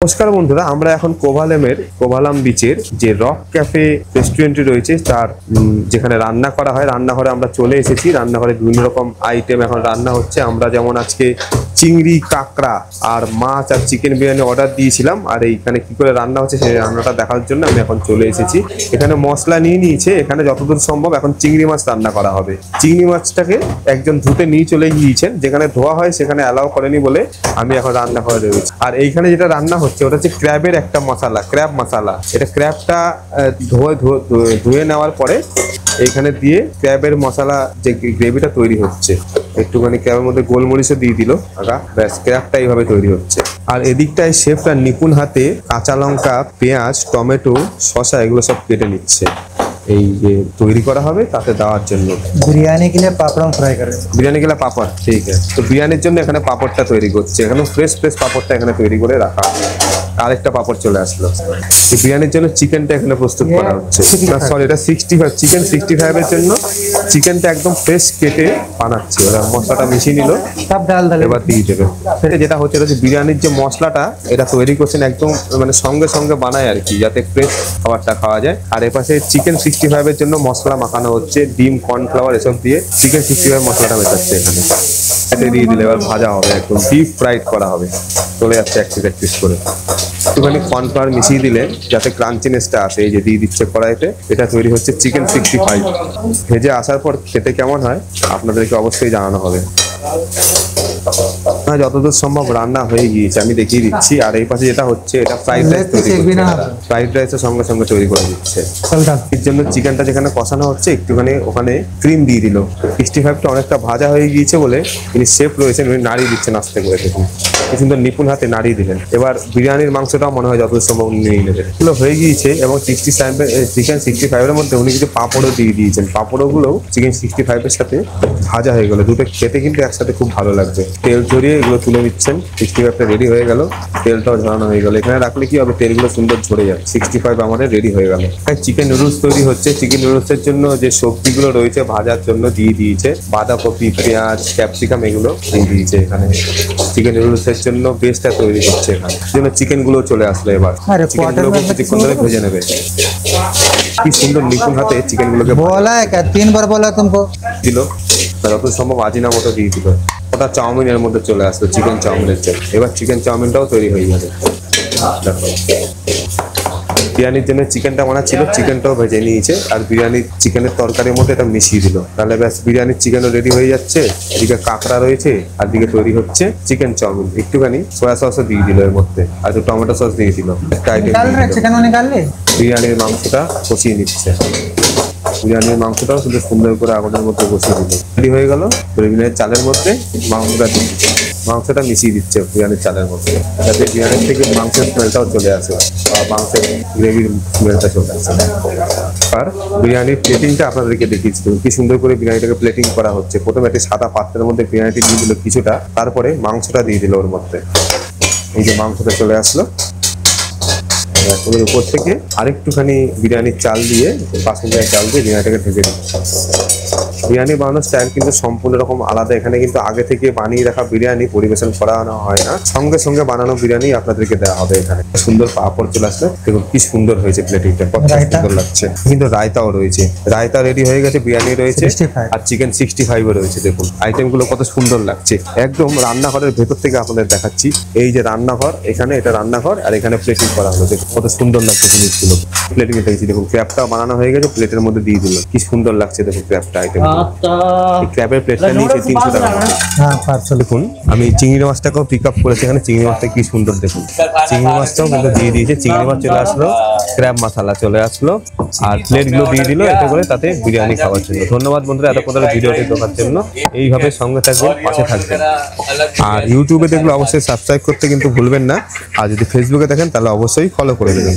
নমস্কার বন্ধুরা, আমরা এখন কোভালাম বিচের যে রক ক্যাফে রেস্টুরেন্টে রয়েছে তার যেখানে রান্না করা হয় রান্নাঘরে আমরা চলে এসেছি। রান্নাঘরে বিভিন্ন রকম আইটেম এখন রান্না হচ্ছে। আমরা যেমন আজকে চিংড়ি, কাঁকড়া আর মাছ আর চিকেন বিরিয়ানি অর্ডার দিয়েছিলাম, আর এইখানে কি করে রান্না হচ্ছে সেই রান্নাটা দেখার জন্য আমি এখন চলে এসেছি। এখানে মশলা নিয়ে নিয়েছে, এখানে যতদূর সম্ভব এখন চিংড়ি মাছ রান্না করা হবে। চিংড়ি মাছটাকে একজন ধুতে নিয়ে চলে গিয়েছেন, যেখানে ধোয়া হয় সেখানে অ্যালাউ করেনি বলে আমি এখন রান্নাঘরে রয়েছি। আর এইখানে যেটা রান্না হচ্ছে ওটা হচ্ছে ক্র্যাবের একটা মশলা, ক্র্যাব মশলা। এটা ক্র্যাবটা ধুয়ে নেওয়ার পরে এইখানে দিয়ে ক্র্যাবের মশলা যে গ্রেভিটা তৈরি হচ্ছে। একটুখানি ক্র্যাবের মধ্যে গোলমরিচও দিয়ে দিল, ব্যাস ক্র্যাবটা এইভাবে তৈরি হচ্ছে। আর এদিকটায় শেফরা নিপুণ হাতে কাঁচা লঙ্কা, পেঁয়াজ, টমেটো, শসা এগুলো সব কেটে নিচ্ছে এই যে তৈরি করা হবে তাতে দেওয়ার জন্য। বিরিয়ানি के लिए पापड़ फ्राई कर रहे हैं। বিরিয়ানি গেলে পাপড়, ঠিক আছে। তো বিরিয়ানির জন্য এখানে পাপড়টা তৈরি করছে, এখানে ফ্রেশ পাপড়টা এখানে তৈরি করে রাখা। আরেকটা পাপড় চলে আসলো। এই বিরিয়ানির জন্য চিকেনটা এখানে প্রস্তুত করা হচ্ছে। না সরি, এটা 65 চিকেন 65 এর জন্য চিকেনটা একদম ফ্রেশ কেটে বানাচ্ছে। ওরা মশলাটা মিশিয়ে নিল, सब डाल এবার দিয়ে দেবে। যেটা হচ্ছে এটা হচ্ছে বিরিয়ানির যে মশলাটা এটা তৈরি করছেন একদম মানে সঙ্গে সঙ্গে বানায় আর কি, যাতে ফ্রেশ খাবারটা খাওয়া যায়। আর এপাশে চিকেন 65 এর জন্য মশলা মাখানো হচ্ছে, ডিম, কর্নফ্লাওয়ার এসব দিয়ে চিকেন 65 মশলাটা মেশাচ্ছে এখানে। এটা দিয়ে দিলে এবার ভাজা হবে, একদম ডিপ ফ্রাইড করা হবে। চলে যাচ্ছে এক পিস করে। একটুখানি কর্নফ্লাওয়ার মিশিয়ে দিলে যাতে ক্রাঞ্চিনেসটা আসে, এই যে দিয়ে দিচ্ছে কড়াইতে। এটা তৈরি হচ্ছে চিকেন 65। ভেজে আসার পর খেতে কেমন হয় আপনাদেরকে অবশ্যই জানানো হবে। যতদূর সম্ভব রান্না হয়ে গিয়েছে আমি দেখিয়ে দিচ্ছি। আর এই পাশে যেটা হচ্ছে এটা ফ্রাইড রাইস তৈরি করছে, ফ্রাইড রাইসের সঙ্গে সঙ্গে তৈরি করে দিচ্ছে। এর জন্য চিকেনটা যেখানে কষানো হচ্ছে একটুখানি ওখানে ক্রিম দিয়ে দিল। 65টা অনেকটা ভাজা হয়ে গিয়েছে বলে তিনি শেফ রয়েছেন, উনি নাড়িয়ে দিচ্ছেন আস্তে করে। দেখুন কি সুন্দর নিপুণ হাতে নাড়িয়ে দিলেন। এবার বিরিয়ানির মাংসটাও মনে হয় যতদূর সম্ভব নিয়ে নেবেন। এগুলো হয়ে গিয়েছে এবং চিকেন 65 এর মধ্যে উনি কিছু পাঁপড়ও দিয়ে দিয়েছেন। পাঁপড়গুলোও চিকেন 65 এর সাথে ভাজা হয়ে গেল। দুটো খেতে কিন্তু একসাথে খুব ভালো লাগবে। তেল ঝরিয়ে এগুলো তুলে নিচ্ছেন। 65টা রেডি হয়ে গেল, তেলটাও ঝরানো হয়ে গেল। এখানে রাখলে কি হবে, তেলগুলো সুন্দর ঝরে যাবে। 65 আমাদের রেডি হয়ে গেল। চিকেন নুডলস তৈরি হচ্ছে। চিকেন নুডলসের জন্য যে সবজিগুলো রয়েছে ভাজার জন্য দিয়ে দিয়েছে, বাঁধাকপি, পেঁয়াজ, ক্যাপসিকাম এগুলো দিয়ে দিয়েছে। এখানে চিকেন নুডলসের জন্য বেসটা তৈরি হচ্ছে। এখানে জন্য চিকেন গুলো চলে আসলো। এবার চিকেনগুলোকে কিছুক্ষণ ধরে ভেজে নেবে। কি সুন্দর নিপুণ হাতে চিকেন গুলোকে बोला है क्या 3 बार बोला तुमको দিল। যত সম্ভব আজিনা মতো দিয়ে দিল। ওটা চাউমিনের মধ্যে চলে আসলো, চিকেন চাউমিনের জন্য। এবার চিকেন চাউমিনটাও তৈরি হয়ে যাবে। দেখো বিরিয়ানির জন্য চিকেনটা বানাচ্ছিল, চিকেনটাও ভেজে নিয়েছে। আর বিরিয়ানির চিকেনের তরকারির মধ্যে এটা মিশিয়ে দিল। তাহলে ব্যাস বিরিয়ানির চিকেনও রেডি হয়ে যাচ্ছে। এদিকে কাঁকড়া রয়েছে, আর দিকে তৈরি হচ্ছে চিকেন চাউমিন। একটুখানি সয়া সসও দিয়ে দিল এর মধ্যে, আর একটু টমেটো সস দিয়ে দিল। একটা আইটেম বিরিয়ানির মাংসটা কষিয়ে নিচ্ছে। বিরিয়ানির মাংসটাও শুধু সুন্দর করে আগুনের মধ্যে বসিয়ে দিল। রেডি হয়ে গেল। বিরিয়ানির চালের মধ্যে মাংসটা মিশিয়ে দিচ্ছে বিরিয়ানির চালের মধ্যে, যাতে বিরিয়ানির থেকে মাংসের স্মেলটাও চলে আসে, মাংসের গ্রেভির স্মেলটা চলে আসে। আর বিরিয়ানির প্লেটিংটা আপনাদেরকে দেখিয়েছি কি সুন্দর করে বিরিয়ানিটাকে প্লেটিং করা হচ্ছে। প্রথমে একটি সাদা পাত্রের মধ্যে বিরিয়ানিটি দিয়ে দিল কিছুটা, তারপরে মাংসটা দিয়ে দিল ওর মধ্যে। এই যে মাংসটা চলে আসলো, ওর উপর থেকে আরেকটুখানি বিরিয়ানির চাল দিয়ে, বাসমতি চাল দিয়ে বিরিয়ানিটাকে ঢেকে দিল। বিরিয়ানি বানানোর স্টাইল কিন্তু সম্পূর্ণ রকম আলাদা। এখানে কিন্তু আগে থেকে বানিয়ে রাখা বিরিয়ানি পরিবেশন করানো হয় না, সঙ্গে সঙ্গে বানানো বিরিয়ানি আপনাদেরকে দেওয়া হবে। এখানে সুন্দর পাঁপড় চলে আসলে দেখুন কি সুন্দর হয়েছে প্লেটিংটা, কত সুন্দর লাগছে। কিন্তু রায়তাও রয়েছে, রায়তা রেডি হয়ে গেছে, বিরিয়ানি রয়েছে আর চিকেন 65 রয়েছে। দেখুন আইটেমগুলো কত সুন্দর লাগছে। একদম রান্নাঘরের ভেতর থেকে আপনাদের দেখাচ্ছি। এই যে রান্নাঘর, এখানে এটা রান্নাঘর, আর এখানে প্লেটিং করা হলো। দেখুন কত সুন্দর লাগছে জিনিসগুলো। প্লেটিং দেখছি, দেখুন ক্র্যাবটা বানানো হয়ে গেছে, প্লেটের মধ্যে দিয়ে দিল। কি সুন্দর লাগছে দেখুন ক্র্যাবটা আইটেম। ক্র্যাবের প্লেটটা নিয়েছে 300 টাকা। দেখুন আমি চিংড়ি মাছটাকেও পিক আপ করেছি। এখানে চিংড়ি মাছটা কি সুন্দর দেখুন, চিংড়ি মাছটাও কিন্তু দিয়ে দিয়েছে। চিংড়ি মাছ চলে আসলো, ক্র্যাব মশলা চলে আসলো, আর প্লেটগুলো দিয়ে দিল এতে করে, তাতে বিরিয়ানি খাওয়ার জন্য। ধন্যবাদ বন্ধুরা এতক্ষণ ধরে ভিডিওটি দেখার জন্য। এইভাবে সঙ্গে থাকবেন, পাশে থাকবেন। আর ইউটিউবে দেখলে অবশ্যই সাবস্ক্রাইব করতে কিন্তু ভুলবেন না। আর যদি ফেসবুকে দেখেন তাহলে অবশ্যই ফলো করে দেবেন।